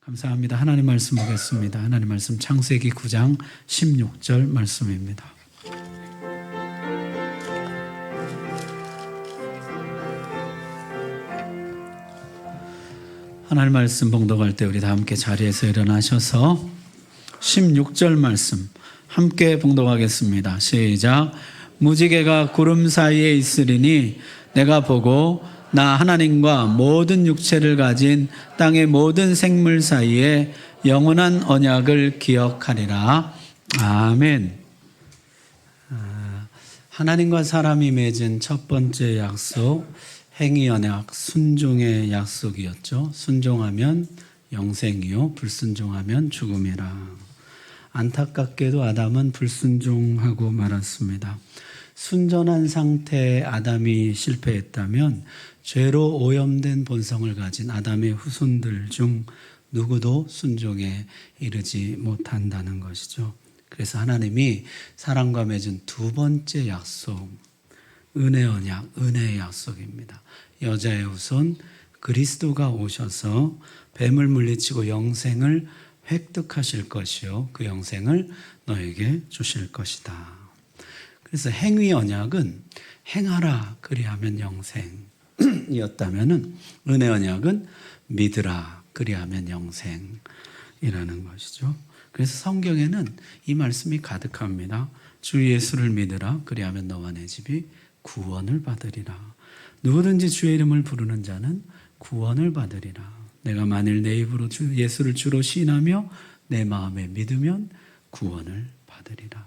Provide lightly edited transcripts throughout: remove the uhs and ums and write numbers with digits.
감사합니다. 하나님 말씀 보겠습니다. 하나님 말씀 창세기 9장 16절 말씀입니다. 하나님 말씀 봉독할 때 우리 다 함께 자리에서 일어나셔서 16절 말씀 함께 봉독하겠습니다. 시작. 무지개가 구름 사이에 있으리니 내가 보고 나 하나님과 모든 육체를 가진 땅의 모든 생물 사이에 영원한 언약을 기억하리라. 아멘. 하나님과 사람이 맺은 첫 번째 약속, 행위 언약, 순종의 약속이었죠. 순종하면 영생이요, 불순종하면 죽음이라. 안타깝게도 아담은 불순종하고 말았습니다. 순전한 상태의 아담이 실패했다면 죄로 오염된 본성을 가진 아담의 후손들 중 누구도 순종에 이르지 못한다는 것이죠. 그래서 하나님이 사람과 맺은 두 번째 약속, 은혜 언약, 은혜의 약속입니다. 여자의 후손 그리스도가 오셔서 뱀을 물리치고 영생을 획득하실 것이요, 그 영생을 너에게 주실 것이다. 그래서 행위 언약은 행하라 그리하면 영생이었다면 은혜 언약은 믿으라 그리하면 영생이라는 것이죠. 그래서 성경에는 이 말씀이 가득합니다. 주 예수를 믿으라 그리하면 너와 내 집이 구원을 받으리라. 누구든지 주의 이름을 부르는 자는 구원을 받으리라. 내가 만일 내 입으로 주 예수를 주로 시인하며 내 마음에 믿으면 구원을 받으리라.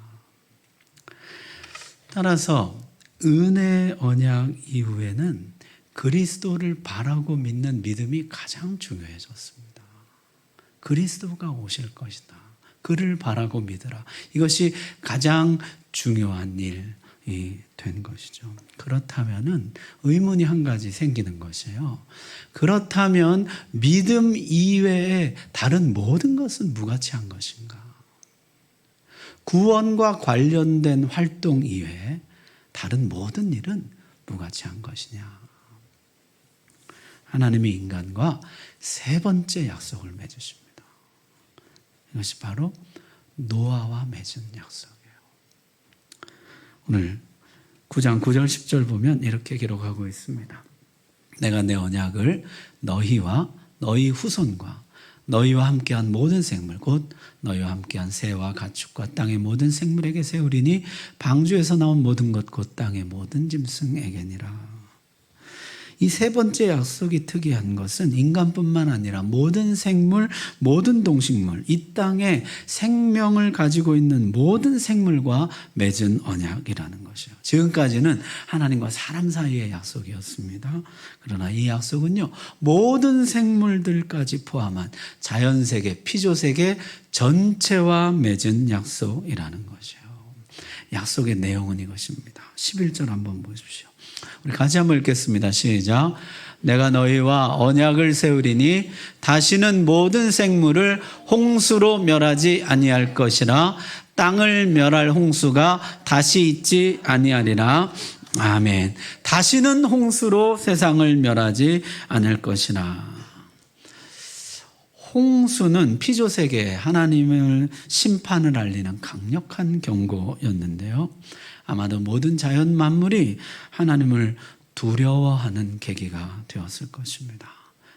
따라서 은혜 언약 이후에는 그리스도를 바라고 믿는 믿음이 가장 중요해졌습니다. 그리스도가 오실 것이다. 그를 바라고 믿으라. 이것이 가장 중요한 일이 된 것이죠. 그렇다면은 의문이 한 가지 생기는 것이에요. 그렇다면 믿음 이외에 다른 모든 것은 무가치한 것인가? 구원과 관련된 활동 이외에 다른 모든 일은 무가치한 것이냐? 하나님이 인간과 세 번째 약속을 맺으십니다. 이것이 바로 노아와 맺은 약속이에요. 오늘 9장 9절 10절 보면 이렇게 기록하고 있습니다. 내가 내 언약을 너희와 너희 후손과 너희와 함께한 모든 생물 곧 너희와 함께한 새와 가축과 땅의 모든 생물에게 세우리니 방주에서 나온 모든 것 곧 땅의 모든 짐승에게니라. 이 세 번째 약속이 특이한 것은 인간뿐만 아니라 모든 생물, 모든 동식물, 이 땅에 생명을 가지고 있는 모든 생물과 맺은 언약이라는 것이에요. 지금까지는 하나님과 사람 사이의 약속이었습니다. 그러나 이 약속은요, 모든 생물들까지 포함한 자연세계, 피조세계 전체와 맺은 약속이라는 것이에요. 약속의 내용은 이것입니다. 11절 한번 보십시오. 우리 같이 한번 읽겠습니다. 시작. 내가 너희와 언약을 세우리니 다시는 모든 생물을 홍수로 멸하지 아니할 것이라. 땅을 멸할 홍수가 다시 있지 아니하리라. 아멘. 다시는 홍수로 세상을 멸하지 않을 것이라. 홍수는 피조세계에 하나님을 심판을 알리는 강력한 경고였는데요. 아마도 모든 자연 만물이 하나님을 두려워하는 계기가 되었을 것입니다.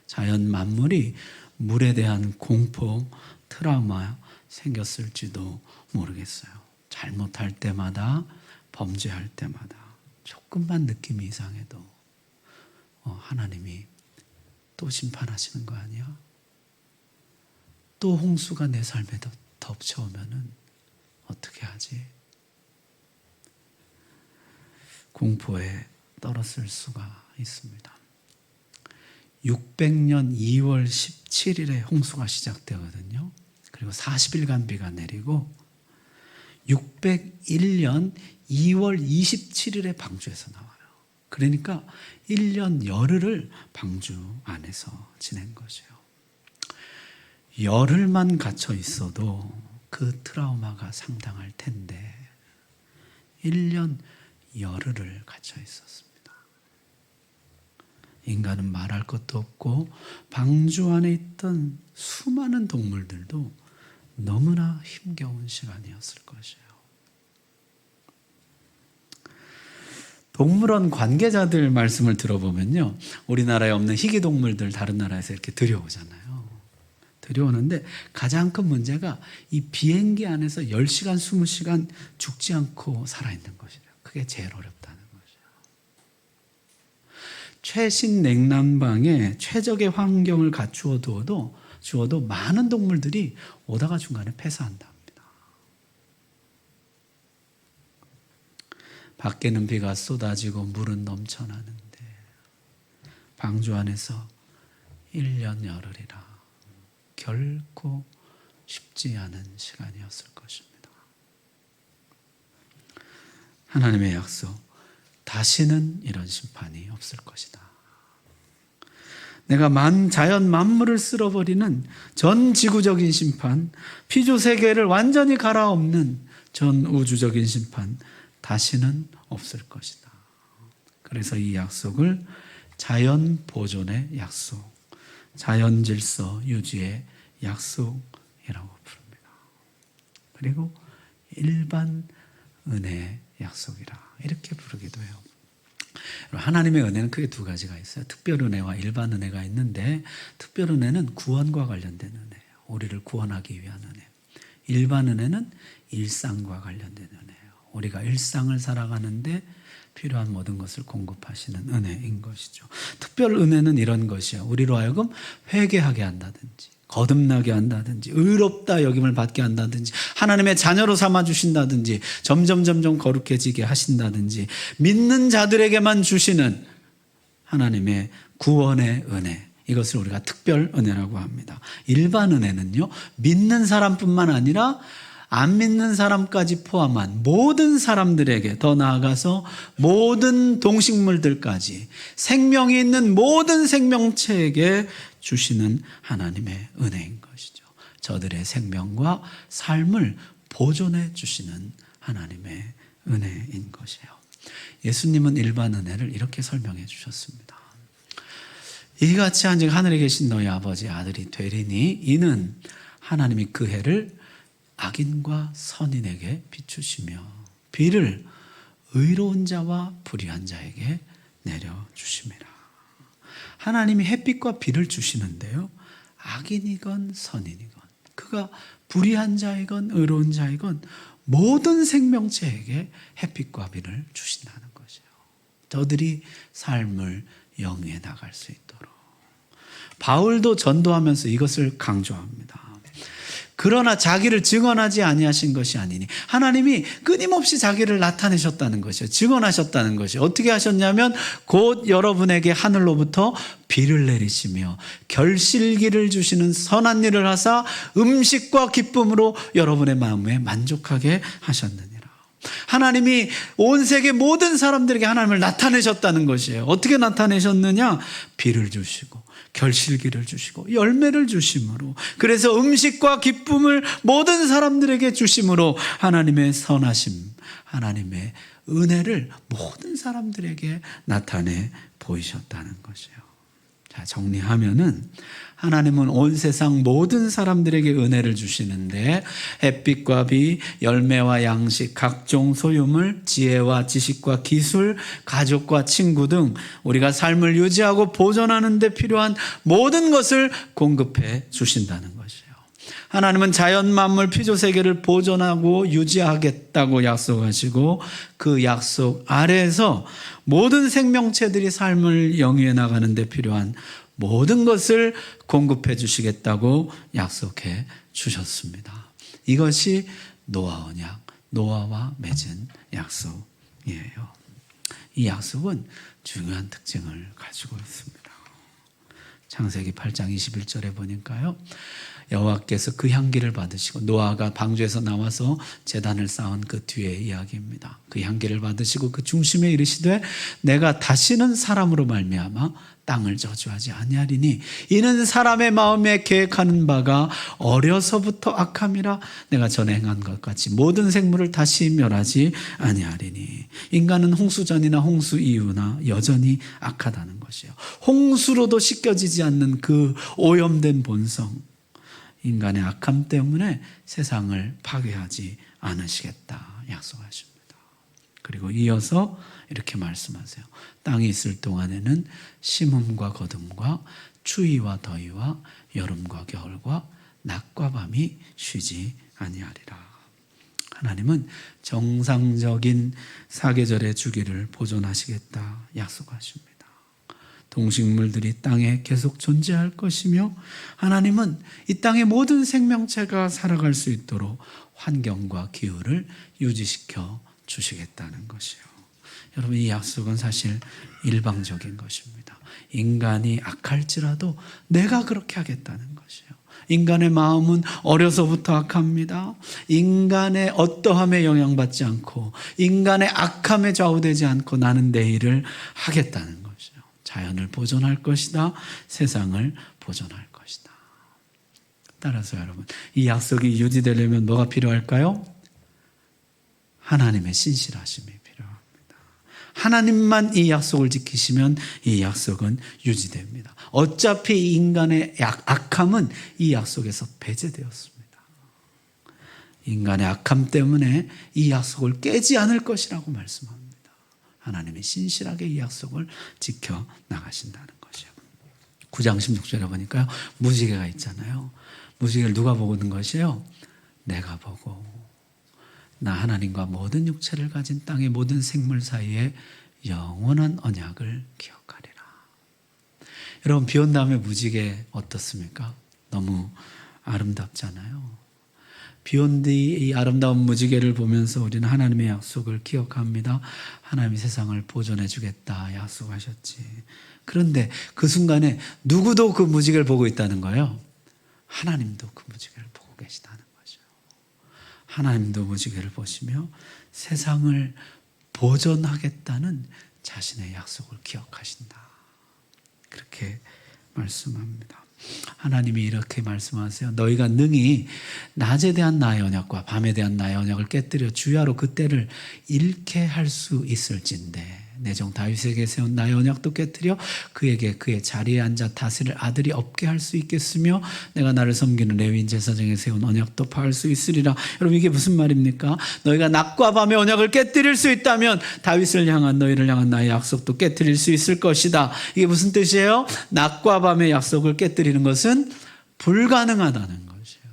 자연 만물이 물에 대한 공포, 트라우마 생겼을지도 모르겠어요. 잘못할 때마다, 범죄할 때마다 조금만 느낌이 이상해도 하나님이 또 심판하시는 거 아니야? 또 홍수가 내 삶에 덮쳐오면은 어떻게 하지? 공포에 떨었을 수가 있습니다. 600년 2월 17일에 홍수가 시작되거든요. 그리고 40일간 비가 내리고 601년 2월 27일에 방주에서 나와요. 그러니까 1년 열흘을 방주 안에서 지낸 것이에요. 열흘만 갇혀 있어도 그 트라우마가 상당할 텐데 1년 열흘을 갇혀 있었습니다. 인간은 말할 것도 없고 방주 안에 있던 수많은 동물들도 너무나 힘겨운 시간이었을 것이에요. 동물원 관계자들 말씀을 들어보면요, 우리나라에 없는 희귀동물들 다른 나라에서 이렇게 들여오잖아요. 들여오는데 가장 큰 문제가 이 비행기 안에서 10시간, 20시간 죽지 않고 살아있는 것이에요. 그게 제일 어렵다는 것이에요. 최신 냉난방에 최적의 환경을 갖추어 주어도 많은 동물들이 오다가 중간에 폐사한다. 밖에는 비가 쏟아지고 물은 넘쳐나는데 방주 안에서 1년 열흘이라 결코 쉽지 않은 시간이었을 것입니다. 하나님의 약속, 다시는 이런 심판이 없을 것이다. 내가 자연 만물을 쓸어버리는 전 지구적인 심판, 피조 세계를 완전히 갈아엎는 전 우주적인 심판, 다시는 없을 것이다. 그래서 이 약속을 자연 보존의 약속, 자연 질서 유지의 약속이라고 부릅니다. 그리고 일반 은혜의 약속이라 이렇게 부르기도 해요. 하나님의 은혜는 크게 두 가지가 있어요. 특별 은혜와 일반 은혜가 있는데, 특별 은혜는 구원과 관련된 은혜예요. 우리를 구원하기 위한 은혜. 일반 은혜는 일상과 관련된 은혜예요. 우리가 일상을 살아가는데 필요한 모든 것을 공급하시는 은혜인 것이죠. 특별 은혜는 이런 것이에요. 우리로 하여금 회개하게 한다든지, 거듭나게 한다든지, 의롭다 여김을 받게 한다든지, 하나님의 자녀로 삼아주신다든지, 점점 거룩해지게 하신다든지, 믿는 자들에게만 주시는 하나님의 구원의 은혜, 이것을 우리가 특별 은혜라고 합니다. 일반 은혜는요, 믿는 사람뿐만 아니라 안 믿는 사람까지 포함한 모든 사람들에게, 더 나아가서 모든 동식물들까지, 생명이 있는 모든 생명체에게 주시는 하나님의 은혜인 것이죠. 저들의 생명과 삶을 보존해 주시는 하나님의 은혜인 것이에요. 예수님은 일반 은혜를 이렇게 설명해 주셨습니다. 이같이 한즉 하늘에 계신 너희 아버지 아들이 되리니 이는 하나님이 그 해를 악인과 선인에게 비추시며 비를 의로운 자와 불의한 자에게 내려주심이라. 하나님이 햇빛과 비를 주시는데요, 악인이건 선인이건, 그가 불의한 자이건 의로운 자이건 모든 생명체에게 햇빛과 비를 주신다는 것이에요. 저들이 삶을 영위해 나갈 수 있도록. 바울도 전도하면서 이것을 강조합니다. 그러나 자기를 증언하지 아니하신 것이 아니니, 하나님이 끊임없이 자기를 나타내셨다는 것이에요. 증언하셨다는 것이에요. 어떻게 하셨냐면 곧 여러분에게 하늘로부터 비를 내리시며 결실기를 주시는 선한 일을 하사 음식과 기쁨으로 여러분의 마음에 만족하게 하셨느니라. 하나님이 온 세계 모든 사람들에게 하나님을 나타내셨다는 것이에요. 어떻게 나타내셨느냐? 비를 주시고 결실기를 주시고 열매를 주심으로, 그래서 음식과 기쁨을 모든 사람들에게 주심으로 하나님의 선하심, 하나님의 은혜를 모든 사람들에게 나타내 보이셨다는 것이에요. 자, 정리하면은 하나님은 온 세상 모든 사람들에게 은혜를 주시는데, 햇빛과 비, 열매와 양식, 각종 소유물, 지혜와 지식과 기술, 가족과 친구 등 우리가 삶을 유지하고 보존하는 데 필요한 모든 것을 공급해 주신다는 것이에요. 하나님은 자연 만물 피조 세계를 보존하고 유지하겠다고 약속하시고, 그 약속 아래에서 모든 생명체들이 삶을 영위해 나가는 데 필요한 모든 것을 공급해 주시겠다고 약속해 주셨습니다. 이것이 노아 언약, 노아와 맺은 약속이에요. 이 약속은 중요한 특징을 가지고 있습니다. 창세기 8장 21절에 보니까요, 여호와께서 그 향기를 받으시고, 노아가 방주에서 나와서 제단을 쌓은 그 뒤의 이야기입니다. 그 향기를 받으시고 그 중심에 이르시되 내가 다시는 사람으로 말미암아 땅을 저주하지 아니하리니 이는 사람의 마음에 계획하는 바가 어려서부터 악함이라 내가 전에 행한 것 같이 모든 생물을 다시 멸하지 아니하리니 인간은 홍수 전이나 홍수 이후나 여전히 악하다는 것이요. 홍수로도 씻겨지지 않는 그 오염된 본성, 인간의 악함 때문에 세상을 파괴하지 않으시겠다 약속하십니다. 그리고 이어서 이렇게 말씀하세요. 땅이 있을 동안에는 심음과 거둠과 추위와 더위와 여름과 겨울과 낮과 밤이 쉬지 아니하리라. 하나님은 정상적인 사계절의 주기를 보존하시겠다 약속하십니다. 동식물들이 땅에 계속 존재할 것이며 하나님은 이 땅의 모든 생명체가 살아갈 수 있도록 환경과 기후를 유지시켜 주시겠다는 것이요. 여러분, 이 약속은 사실 일방적인 것입니다. 인간이 악할지라도 내가 그렇게 하겠다는 것이요. 인간의 마음은 어려서부터 악합니다. 인간의 어떠함에 영향받지 않고 인간의 악함에 좌우되지 않고 나는 내 일을 하겠다는 것이요. 자연을 보존할 것이다. 세상을 보존할 것이다. 따라서 여러분, 이 약속이 유지되려면 뭐가 필요할까요? 하나님의 신실하심이 필요합니다. 하나님만 이 약속을 지키시면 이 약속은 유지됩니다. 어차피 인간의 악함은 이 약속에서 배제되었습니다. 인간의 악함 때문에 이 약속을 깨지 않을 것이라고 말씀합니다. 하나님이 신실하게 이 약속을 지켜 나가신다는 것이요. 9장 16절에 보니까요, 무지개가 있잖아요. 무지개를 누가 보고 있는 것이에요? 내가 보고 나 하나님과 모든 육체를 가진 땅의 모든 생물 사이에 영원한 언약을 기억하리라. 여러분, 비 온 다음에 무지개 어떻습니까? 너무 아름답잖아요. 비 온 뒤 이 아름다운 무지개를 보면서 우리는 하나님의 약속을 기억합니다. 하나님이 세상을 보존해 주겠다 약속하셨지. 그런데 그 순간에 누구도 그 무지개를 보고 있다는 거예요. 하나님도 그 무지개를 보고 계시다는 거죠. 하나님도 무지개를 보시며 세상을 보존하겠다는 자신의 약속을 기억하신다. 그렇게 말씀합니다. 하나님이 이렇게 말씀하세요. 너희가 능히 낮에 대한 나의 언약과 밤에 대한 나의 언약을 깨뜨려 주야로 그 때를 잃게 할 수 있을진데 내 종 다윗에게 세운 나의 언약도 깨뜨려 그에게 그의 자리에 앉아 다스릴 아들이 없게 할 수 있겠으며 내가 나를 섬기는 레위인 제사장에 세운 언약도 파할 수 있으리라. 여러분, 이게 무슨 말입니까? 너희가 낮과 밤의 언약을 깨뜨릴 수 있다면 다윗을 향한 너희를 향한 나의 약속도 깨뜨릴 수 있을 것이다. 이게 무슨 뜻이에요? 낮과 밤의 약속을 깨뜨리는 것은 불가능하다는 것이에요.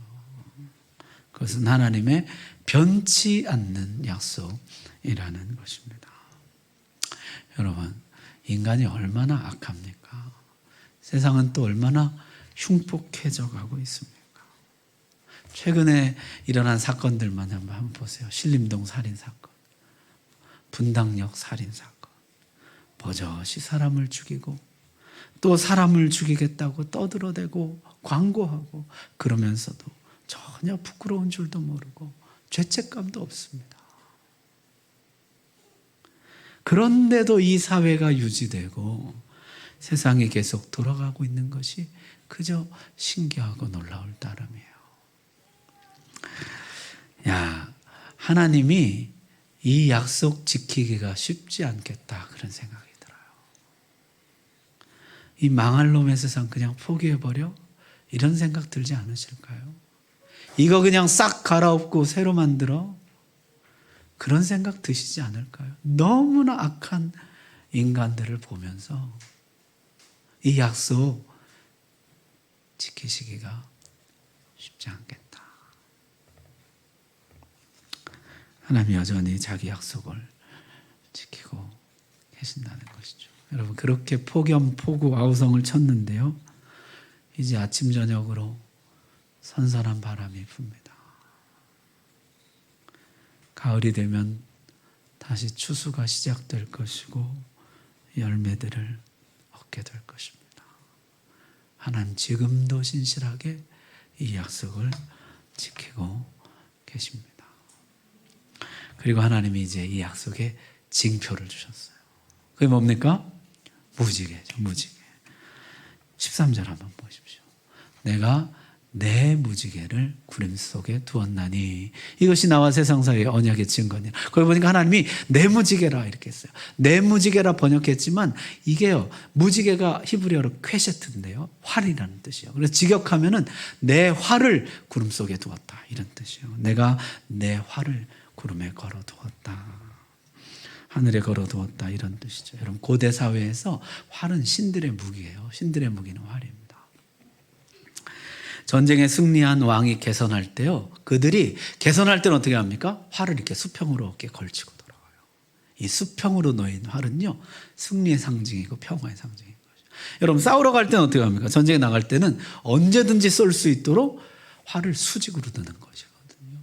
그것은 하나님의 변치 않는 약속이라는 것입니다. 여러분, 인간이 얼마나 악합니까? 세상은 또 얼마나 흉폭해져 가고 있습니까? 최근에 일어난 사건들만 한번 보세요. 신림동 살인사건, 분당역 살인사건, 버젓이 사람을 죽이고 또 사람을 죽이겠다고 떠들어대고 광고하고 그러면서도 전혀 부끄러운 줄도 모르고 죄책감도 없습니다. 그런데도 이 사회가 유지되고 세상이 계속 돌아가고 있는 것이 그저 신기하고 놀라울 따름이에요. 하나님이 이 약속 지키기가 쉽지 않겠다, 그런 생각이 들어요. 이 망할 놈의 세상 그냥 포기해버려? 이런 생각 들지 않으실까요? 이거 그냥 싹 갈아엎고 새로 만들어? 그런 생각 드시지 않을까요? 너무나 악한 인간들을 보면서 이 약속 지키시기가 쉽지 않겠다. 하나님 여전히 자기 약속을 지키고 계신다는 것이죠. 여러분, 그렇게 폭염, 폭우, 아우성을 쳤는데요, 이제 아침 저녁으로 선선한 바람이 붑니다. 가을이 되면 다시 추수가 시작될 것이고 열매들을 얻게 될 것입니다. 하나님 지금도 신실하게 이 약속을 지키고 계십니다. 그리고 하나님이 이제 이 약속에 징표를 주셨어요. 그게 뭡니까? 무지개죠, 무지개. 13절 한번 보십시오. 내가 내 무지개를 구름 속에 두었나니 이것이 나와 세상 사이의 언약의 증거니라. 거기 보니까 하나님이 내 무지개라 이렇게 했어요. 내 무지개라 번역했지만 이게요, 무지개가 히브리어로 퀘셰트인데요, 활이라는 뜻이에요. 그래서 직역하면은 내 활을 구름 속에 두었다 이런 뜻이에요. 내가 내 활을 구름에 걸어 두었다, 하늘에 걸어 두었다 이런 뜻이죠. 여러분, 고대 사회에서 활은 신들의 무기예요. 신들의 무기는 활입니다. 전쟁에 승리한 왕이 개선할 때요, 그들이 개선할 때는 어떻게 합니까? 활을 이렇게 수평으로 어깨에 걸치고 돌아가요. 이 수평으로 놓인 활은요, 승리의 상징이고 평화의 상징인 거죠. 여러분, 싸우러 갈 때는 어떻게 합니까? 전쟁에 나갈 때는 언제든지 쏠 수 있도록 활을 수직으로 드는 것이거든요.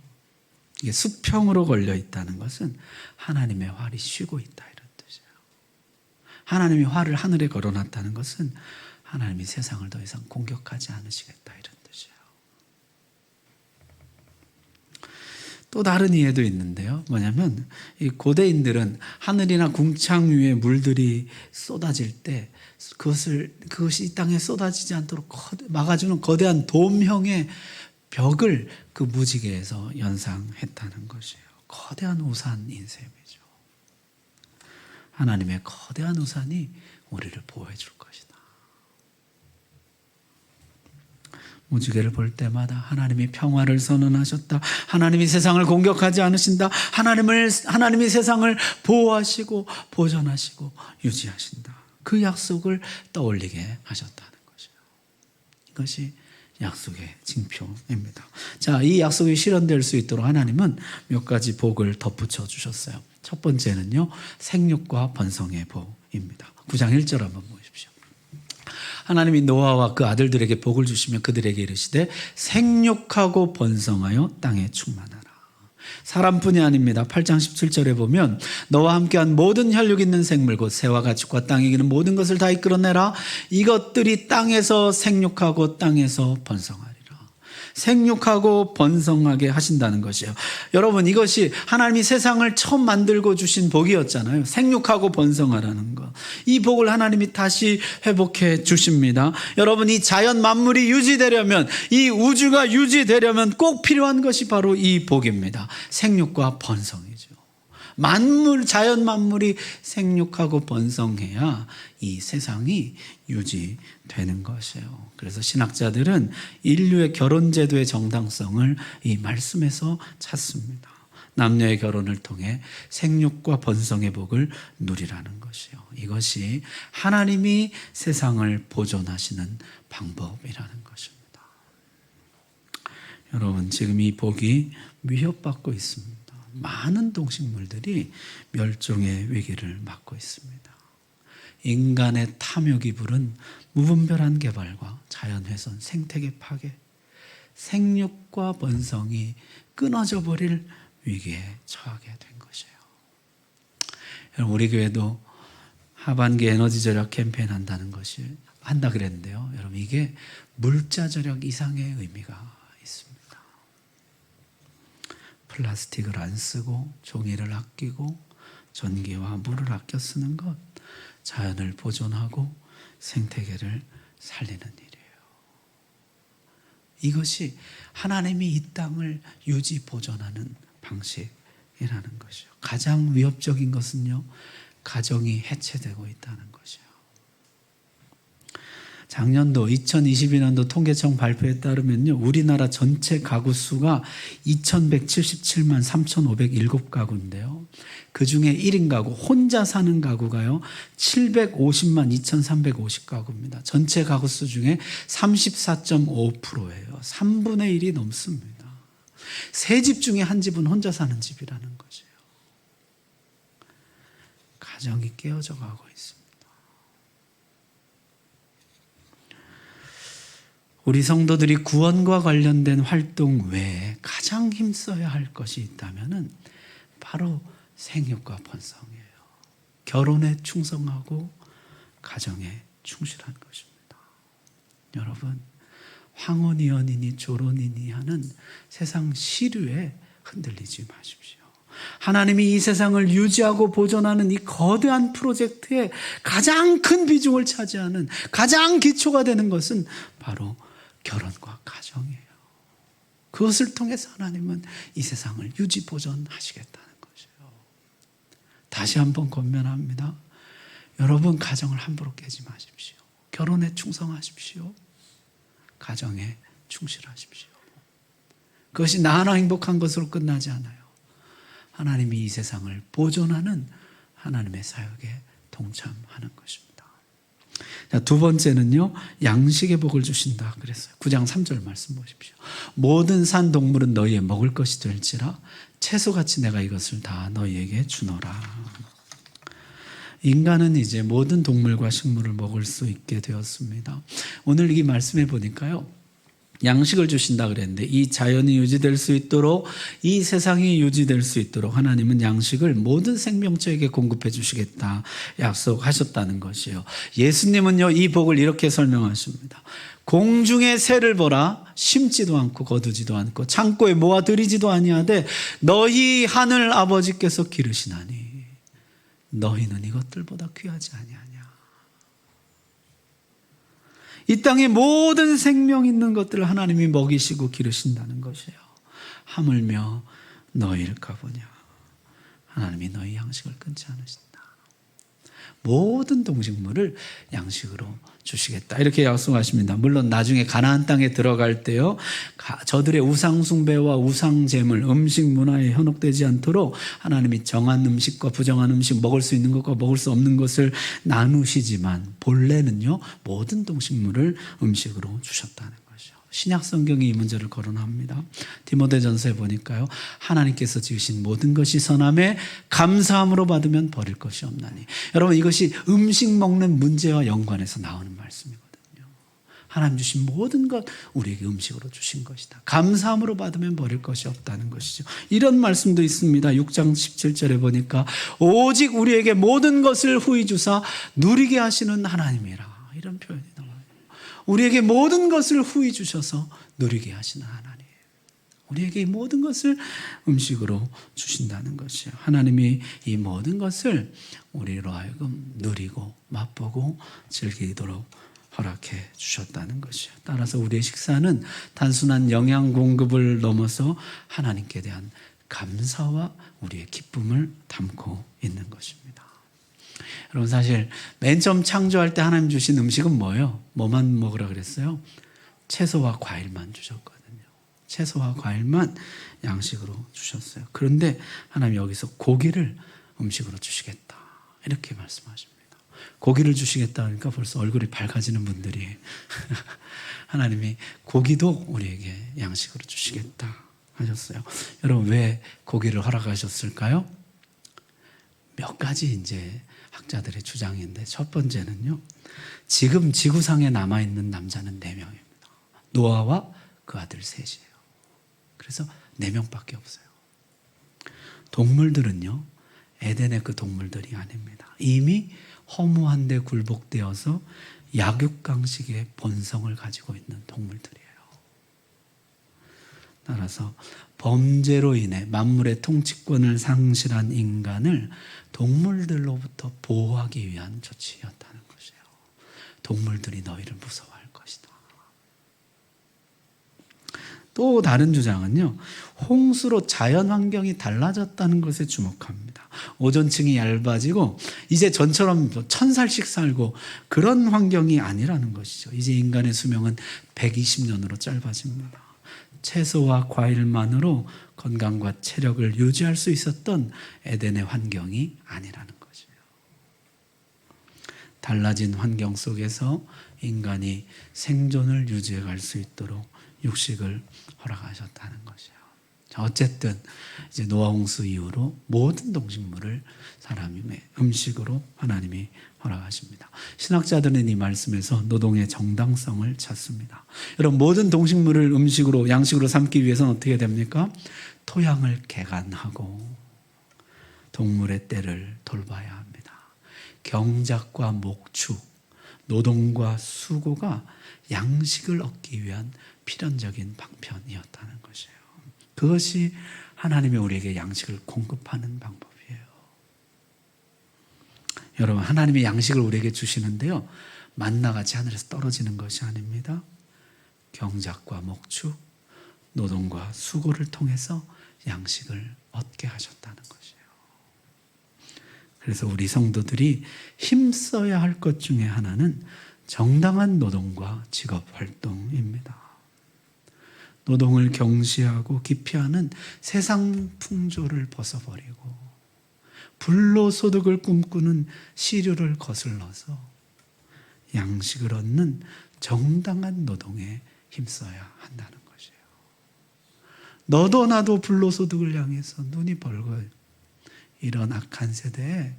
이게 수평으로 걸려 있다는 것은 하나님의 활이 쉬고 있다 이런 뜻이에요. 하나님이 활을 하늘에 걸어놨다는 것은 하나님이 세상을 더 이상 공격하지 않으시겠다 이런 뜻이에요. 또 다른 이해도 있는데요. 뭐냐면 이 고대인들은 하늘이나 궁창 위에 물들이 쏟아질 때 그것이 이 땅에 쏟아지지 않도록 막아주는 거대한 돔형의 벽을 그 무지개에서 연상했다는 것이에요. 거대한 우산인 셈이죠. 하나님의 거대한 우산이 우리를 보호해 줄 것이다. 무지개를 볼 때마다 하나님이 평화를 선언하셨다. 하나님이 세상을 공격하지 않으신다. 하나님이 세상을 보호하시고 보존하시고 유지하신다. 그 약속을 떠올리게 하셨다는 것이에요. 이것이 약속의 징표입니다. 자, 이 약속이 실현될 수 있도록 하나님은 몇 가지 복을 덧붙여 주셨어요. 첫 번째는요, 생육과 번성의 복입니다. 9장 1절 한번 보십시오. 하나님이 노아와 그 아들들에게 복을 주시며 그들에게 이르시되 생육하고 번성하여 땅에 충만하라. 사람뿐이 아닙니다. 8장 17절에 보면 너와 함께한 모든 혈육 있는 생물 곧 새와 가축과 땅에 기는 모든 것을 다 이끌어내라. 이것들이 땅에서 생육하고 땅에서 번성하리라. 생육하고 번성하게 하신다는 것이에요. 여러분, 이것이 하나님이 세상을 처음 만들고 주신 복이었잖아요. 생육하고 번성하라는 것. 이 복을 하나님이 다시 회복해 주십니다. 여러분, 이 자연 만물이 유지되려면, 이 우주가 유지되려면 꼭 필요한 것이 바로 이 복입니다. 생육과 번성이죠. 자연 만물이 생육하고 번성해야 이 세상이 유지되는 것이에요. 그래서 신학자들은 인류의 결혼 제도의 정당성을 이 말씀에서 찾습니다. 남녀의 결혼을 통해 생육과 번성의 복을 누리라는 것이요. 이것이 하나님이 세상을 보존하시는 방법이라는 것입니다. 여러분, 지금 이 복이 위협받고 있습니다. 많은 동식물들이 멸종의 위기를 맞고 있습니다. 인간의 탐욕이 부른 무분별한 개발과 자연훼손, 생태계 파괴, 생육과 번성이 끊어져 버릴 위기에 처하게 된 것이에요. 여러분, 우리 교회도 하반기 에너지 절약 캠페인 한다 그랬는데요. 여러분, 이게 물자 절약 이상의 의미가 있습니다. 플라스틱을 안 쓰고 종이를 아끼고 전기와 물을 아껴 쓰는 것, 자연을 보존하고 생태계를 살리는 일이에요. 이것이 하나님이 이 땅을 유지 보존하는 방식이라는 것이요. 가장 위협적인 것은요, 가정이 해체되고 있다는 것이요. 작년도 2022년도 통계청 발표에 따르면요, 우리나라 전체 가구 수가 2177만 3507가구인데요. 그중에 1인 가구, 혼자 사는 가구가요 750만 2350가구입니다. 전체 가구 수 중에 34.5%예요. 3분의 1이 넘습니다. 세 집 중에 한 집은 혼자 사는 집이라는 것이에요. 가정이 깨어져 가고 있습니다. 우리 성도들이 구원과 관련된 활동 외에 가장 힘써야 할 것이 있다면 바로 생육과 번성이에요. 결혼에 충성하고 가정에 충실한 것입니다. 여러분, 황혼이 연이니 조론이니 하는 세상 시류에 흔들리지 마십시오. 하나님이 이 세상을 유지하고 보존하는 이 거대한 프로젝트에 가장 큰 비중을 차지하는, 가장 기초가 되는 것은 바로 결혼과 가정이에요. 그것을 통해서 하나님은 이 세상을 유지 보존하시겠다는 것이에요. 다시 한번 권면합니다. 여러분, 가정을 함부로 깨지 마십시오. 결혼에 충성하십시오. 가정에 충실하십시오. 그것이 나 하나 행복한 것으로 끝나지 않아요. 하나님이 이 세상을 보존하는 하나님의 사역에 동참하는 것입니다. 자, 두 번째는요, 양식의 복을 주신다 그랬어요. 9장 3절 말씀 보십시오. 모든 산 동물은 너희의 먹을 것이 될지라 채소같이 내가 이것을 다 너희에게 주노라. 인간은 이제 모든 동물과 식물을 먹을 수 있게 되었습니다. 오늘 이 말씀에 보니까요, 양식을 주신다 그랬는데 이 자연이 유지될 수 있도록, 이 세상이 유지될 수 있도록 하나님은 양식을 모든 생명체에게 공급해 주시겠다 약속하셨다는 것이에요. 예수님은요, 이 복을 이렇게 설명하십니다. 공중의 새를 보라. 심지도 않고 거두지도 않고 창고에 모아들이지도 아니하되 너희 하늘 아버지께서 기르시나니 너희는 이것들보다 귀하지 아니하냐. 이 땅의 모든 생명 있는 것들을 하나님이 먹이시고 기르신다는 것이에요. 하물며 너희일까 보냐. 하나님이 너희 양식을 끊지 않으신다. 모든 동식물을 양식으로 주시겠다 이렇게 약속하십니다. 물론 나중에 가나안 땅에 들어갈 때요, 저들의 우상 숭배와 우상 제물, 음식 문화에 현혹되지 않도록 하나님이 정한 음식과 부정한 음식, 먹을 수 있는 것과 먹을 수 없는 것을 나누시지만 본래는요, 모든 동식물을 음식으로 주셨다는 거죠. 신약 성경이 이 문제를 거론합니다. 디모데전서에 보니까요, 하나님께서 지으신 모든 것이 선함에 감사함으로 받으면 버릴 것이 없나니. 여러분, 이것이 음식 먹는 문제와 연관해서 나오는 말씀이거든요. 하나님 주신 모든 것 우리에게 음식으로 주신 것이다. 감사함으로 받으면 버릴 것이 없다는 것이죠. 이런 말씀도 있습니다. 6장 17절에 보니까 오직 우리에게 모든 것을 후히 주사 누리게 하시는 하나님이라, 이런 표현이 나와요. 우리에게 모든 것을 후히 주셔서 누리게 하시는 하나님, 우리에게 이 모든 것을 음식으로 주신다는 것이에요. 하나님이 이 모든 것을 우리로 하여금 누리고 맛보고 즐기도록 허락해 주셨다는 것이에요. 따라서 우리의 식사는 단순한 영양 공급을 넘어서 하나님께 대한 감사와 우리의 기쁨을 담고 있는 것입니다. 여러분, 사실 맨 처음 창조할 때 하나님 주신 음식은 뭐예요? 뭐만 먹으라 그랬어요? 채소와 과일만 주셨거든요. 채소와 과일만 양식으로 주셨어요. 그런데 하나님 여기서 고기를 음식으로 주시겠다 이렇게 말씀하십니다. 고기를 주시겠다 그러니까 벌써 얼굴이 밝아지는 분들이 하나님이 고기도 우리에게 양식으로 주시겠다 하셨어요. 여러분, 왜 고기를 허락하셨을까요? 몇 가지 이제 학자들의 주장인데, 첫 번째는요, 지금 지구상에 남아있는 남자는 4명입니다. 노아와 그 아들 셋이에요. 그래서 4명밖에 없어요. 동물들은요, 에덴의 그 동물들이 아닙니다. 이미 허무한 데 굴복되어서 약육강식의 본성을 가지고 있는 동물들이에요. 따라서 범죄로 인해 만물의 통치권을 상실한 인간을 동물들로부터 보호하기 위한 조치였다는 것이에요. 동물들이 너희를 무서워할 것이다. 또 다른 주장은요, 홍수로 자연 환경이 달라졌다는 것에 주목합니다. 오존층이 얇아지고 이제 전처럼 1000살씩 살고 그런 환경이 아니라는 것이죠. 이제 인간의 수명은 120년으로 짧아집니다. 채소와 과일만으로 건강과 체력을 유지할 수 있었던 에덴의 환경이 아니라는 거죠. 달라진 환경 속에서 인간이 생존을 유지해 갈 수 있도록 육식을 허락하셨다는 것이에요. 어쨌든 이제 노아 홍수 이후로 모든 동식물을 사람의 음식으로 하나님이 허락하십니다. 신학자들은 이 말씀에서 노동의 정당성을 찾습니다. 여러분, 모든 동식물을 음식으로, 양식으로 삼기 위해서는 어떻게 됩니까? 토양을 개간하고 동물의 때를 돌봐야 합니다. 경작과 목축, 노동과 수고가 양식을 얻기 위한 필연적인 방편이었다는 것이에요. 그것이 하나님이 우리에게 양식을 공급하는 방법이에요. 여러분, 하나님이 양식을 우리에게 주시는데요, 만나같이 하늘에서 떨어지는 것이 아닙니다. 경작과 목축, 노동과 수고를 통해서 양식을 얻게 하셨다는 것이에요. 그래서 우리 성도들이 힘써야 할 것 중에 하나는 정당한 노동과 직업활동입니다. 노동을 경시하고 기피하는 세상 풍조를 벗어버리고 불로소득을 꿈꾸는 시류를 거슬러서 양식을 얻는 정당한 노동에 힘써야 한다는 것이에요. 너도 나도 불로소득을 향해서 눈이 벌거요. 이런 악한 세대에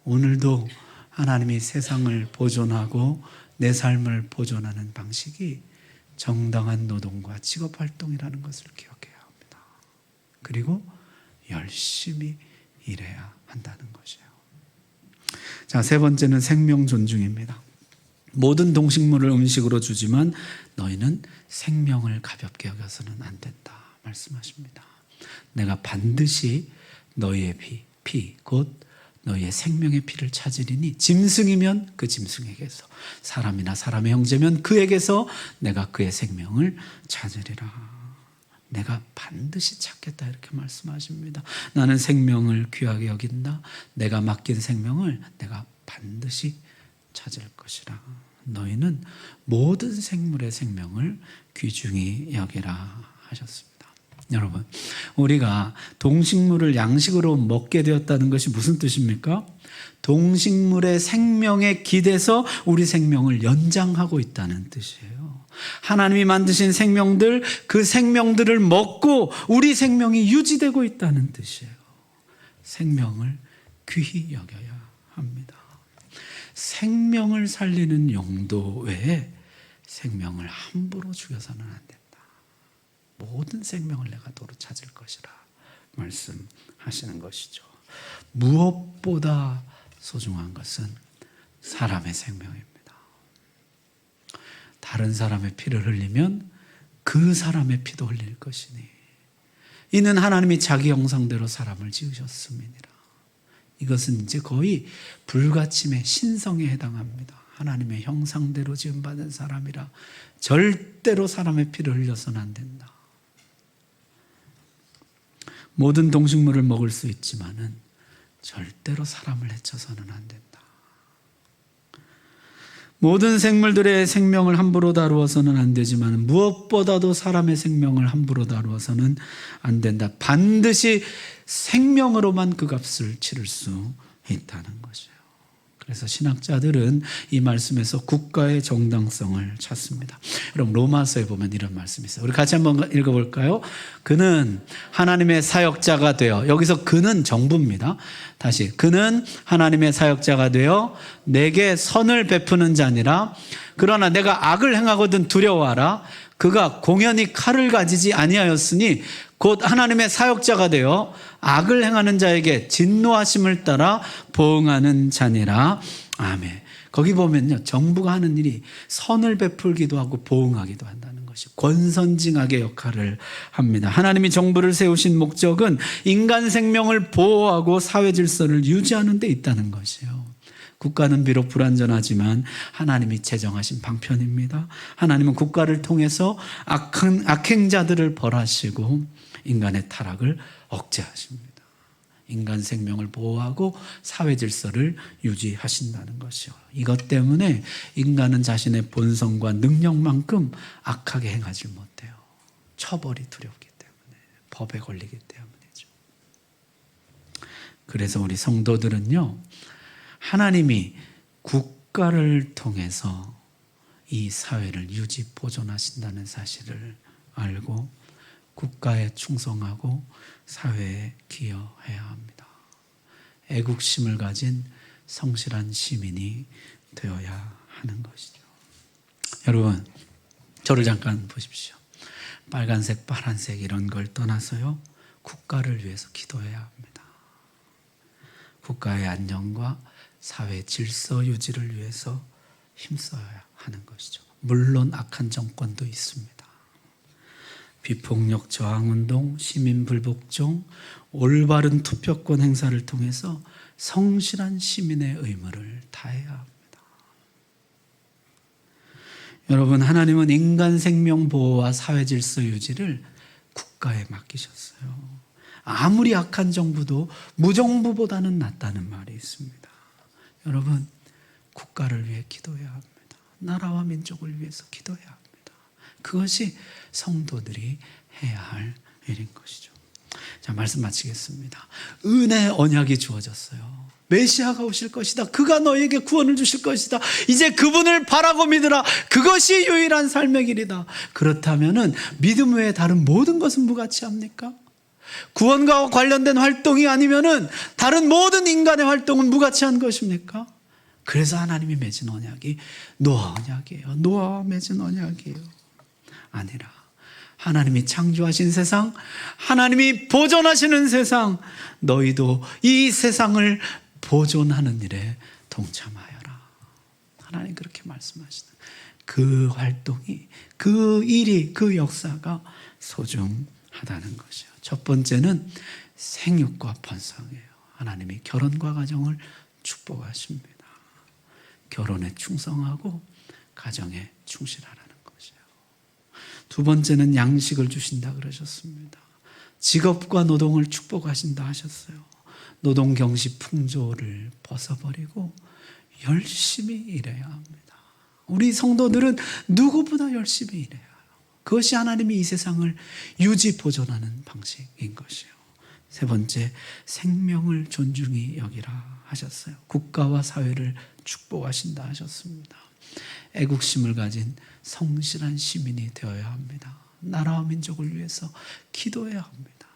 오늘도 하나님이 세상을 보존하고 내 삶을 보존하는 방식이 정당한 노동과 직업활동이라는 것을 기억해야 합니다. 그리고 열심히 일해야 한다는 것이에요. 자, 세 번째는 생명 존중입니다. 모든 동식물을 음식으로 주지만 너희는 생명을 가볍게 여겨서는 안 된다 말씀하십니다. 내가 반드시 너희의 피, 곧 너희의 생명의 피를 찾으리니 짐승이면 그 짐승에게서, 사람이나 사람의 형제면 그에게서 내가 그의 생명을 찾으리라. 내가 반드시 찾겠다 이렇게 말씀하십니다. 나는 생명을 귀하게 여긴다. 내가 맡긴 생명을 내가 반드시 찾을 것이라. 너희는 모든 생물의 생명을 귀중히 여기라 하셨습니다. 여러분, 우리가 동식물을 양식으로 먹게 되었다는 것이 무슨 뜻입니까? 동식물의 생명에 기대서 우리 생명을 연장하고 있다는 뜻이에요. 하나님이 만드신 생명들, 그 생명들을 먹고 우리 생명이 유지되고 있다는 뜻이에요. 생명을 귀히 여겨야 합니다. 생명을 살리는 용도 외에 생명을 함부로 죽여서는 안 된다. 모든 생명을 내가 도로 찾을 것이라 말씀하시는 것이죠. 무엇보다 소중한 것은 사람의 생명입니다. 다른 사람의 피를 흘리면 그 사람의 피도 흘릴 것이니 이는 하나님이 자기 형상대로 사람을 지으셨음이니라. 이것은 이제 거의 불가침의 신성에 해당합니다. 하나님의 형상대로 지음받은 사람이라 절대로 사람의 피를 흘려서는 안 된다. 모든 동식물을 먹을 수 있지만은 절대로 사람을 해쳐서는 안 된다. 모든 생물들의 생명을 함부로 다루어서는 안 되지만 무엇보다도 사람의 생명을 함부로 다루어서는 안 된다. 반드시 생명으로만 그 값을 치를 수 있다는 것이에요. 그래서 신학자들은 이 말씀에서 국가의 정당성을 찾습니다. 여러분, 로마서에 보면 이런 말씀이 있어요. 우리 같이 한번 읽어볼까요? 그는 하나님의 사역자가 되어, 여기서 그는 정부입니다. 다시, 그는 하나님의 사역자가 되어 내게 선을 베푸는 자니라. 그러나 내가 악을 행하거든 두려워하라. 그가 공연히 칼을 가지지 아니하였으니 곧 하나님의 사역자가 되어 악을 행하는 자에게 진노하심을 따라 보응하는 자니라. 아멘. 거기 보면요, 정부가 하는 일이 선을 베풀기도 하고 보응하기도 한다는 것이 권선징악의 역할을 합니다. 하나님이 정부를 세우신 목적은 인간 생명을 보호하고 사회 질서를 유지하는 데 있다는 것이에요. 국가는 비록 불완전하지만 하나님이 제정하신 방편입니다. 하나님은 국가를 통해서 악행자들을 벌하시고 인간의 타락을 억제하십니다. 인간 생명을 보호하고 사회 질서를 유지하신다는 것이요. 이것 때문에 인간은 자신의 본성과 능력만큼 악하게 행하지 못해요. 처벌이 두렵기 때문에, 법에 걸리기 때문이죠. 그래서 우리 성도들은요, 하나님이 국가를 통해서 이 사회를 유지 보존하신다는 사실을 알고 국가에 충성하고 사회에 기여해야 합니다. 애국심을 가진 성실한 시민이 되어야 하는 것이죠. 여러분, 저를 잠깐 보십시오. 빨간색, 파란색 이런 걸 떠나서요, 국가를 위해서 기도해야 합니다. 국가의 안녕과 사회 질서 유지를 위해서 힘써야 하는 것이죠. 물론 악한 정권도 있습니다. 비폭력 저항운동, 시민불복종, 올바른 투표권 행사를 통해서 성실한 시민의 의무를 다해야 합니다. 여러분, 하나님은 인간 생명 보호와 사회 질서 유지를 국가에 맡기셨어요. 아무리 악한 정부도 무정부보다는 낫다는 말이 있습니다. 여러분, 국가를 위해 기도해야 합니다. 나라와 민족을 위해서 기도해야 합니다. 그것이 성도들이 해야 할 일인 것이죠. 자, 말씀 마치겠습니다. 은혜의 언약이 주어졌어요. 메시아가 오실 것이다. 그가 너에게 구원을 주실 것이다. 이제 그분을 바라고 믿으라. 그것이 유일한 삶의 길이다. 그렇다면은 믿음 외에 다른 모든 것은 무가치합니까? 구원과 관련된 활동이 아니면은 다른 모든 인간의 활동은 무가치한 것입니까? 그래서 하나님이 맺은 언약이 노아 언약이에요. 노아와 맺은 언약이에요. 아니라 하나님이 창조하신 세상, 하나님이 보존하시는 세상, 너희도 이 세상을 보존하는 일에 동참하여라. 하나님 그렇게 말씀하시는 그 활동이, 그 일이, 그 역사가 소중하다는 것이요. 첫 번째는 생육과 번성이에요. 하나님이 결혼과 가정을 축복하십니다. 결혼에 충성하고 가정에 충실하라는 것이에요. 두 번째는 양식을 주신다 그러셨습니다. 직업과 노동을 축복하신다 하셨어요. 노동 경시 풍조를 벗어버리고 열심히 일해야 합니다. 우리 성도들은 누구보다 열심히 일해야 해요. 그것이 하나님이 이 세상을 유지 보존하는 방식인 것이요. 세 번째, 생명을 존중히 여기라 하셨어요. 국가와 사회를 축복하신다 하셨습니다. 애국심을 가진 성실한 시민이 되어야 합니다. 나라와 민족을 위해서 기도해야 합니다.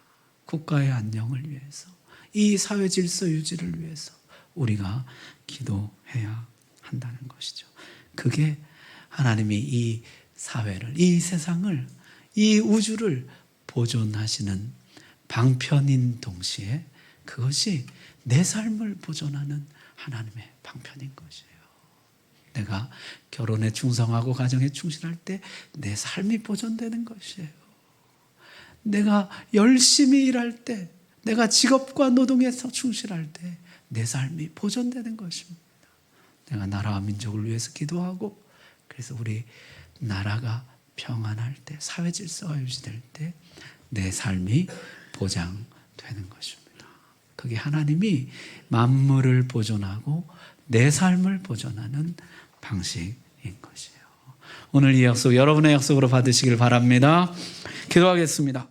국가의 안녕을 위해서, 이 사회 질서 유지를 위해서 우리가 기도해야 한다는 것이죠. 그게 하나님이 이 사회를, 이 세상을, 이 우주를 보존하시는 방편인 동시에 그것이 내 삶을 보존하는 하나님의 방편인 것이에요. 내가 결혼에 충성하고 가정에 충실할 때 내 삶이 보존되는 것이에요. 내가 열심히 일할 때, 내가 직업과 노동에서 충실할 때 내 삶이 보존되는 것입니다. 내가 나라와 민족을 위해서 기도하고, 그래서 우리 나라가 평안할 때, 사회 질서가 유지될 때 내 삶이 보장되는 것입니다. 그게 하나님이 만물을 보존하고 내 삶을 보존하는 방식인 것이에요. 오늘 이 약속 여러분의 약속으로 받으시길 바랍니다. 기도하겠습니다.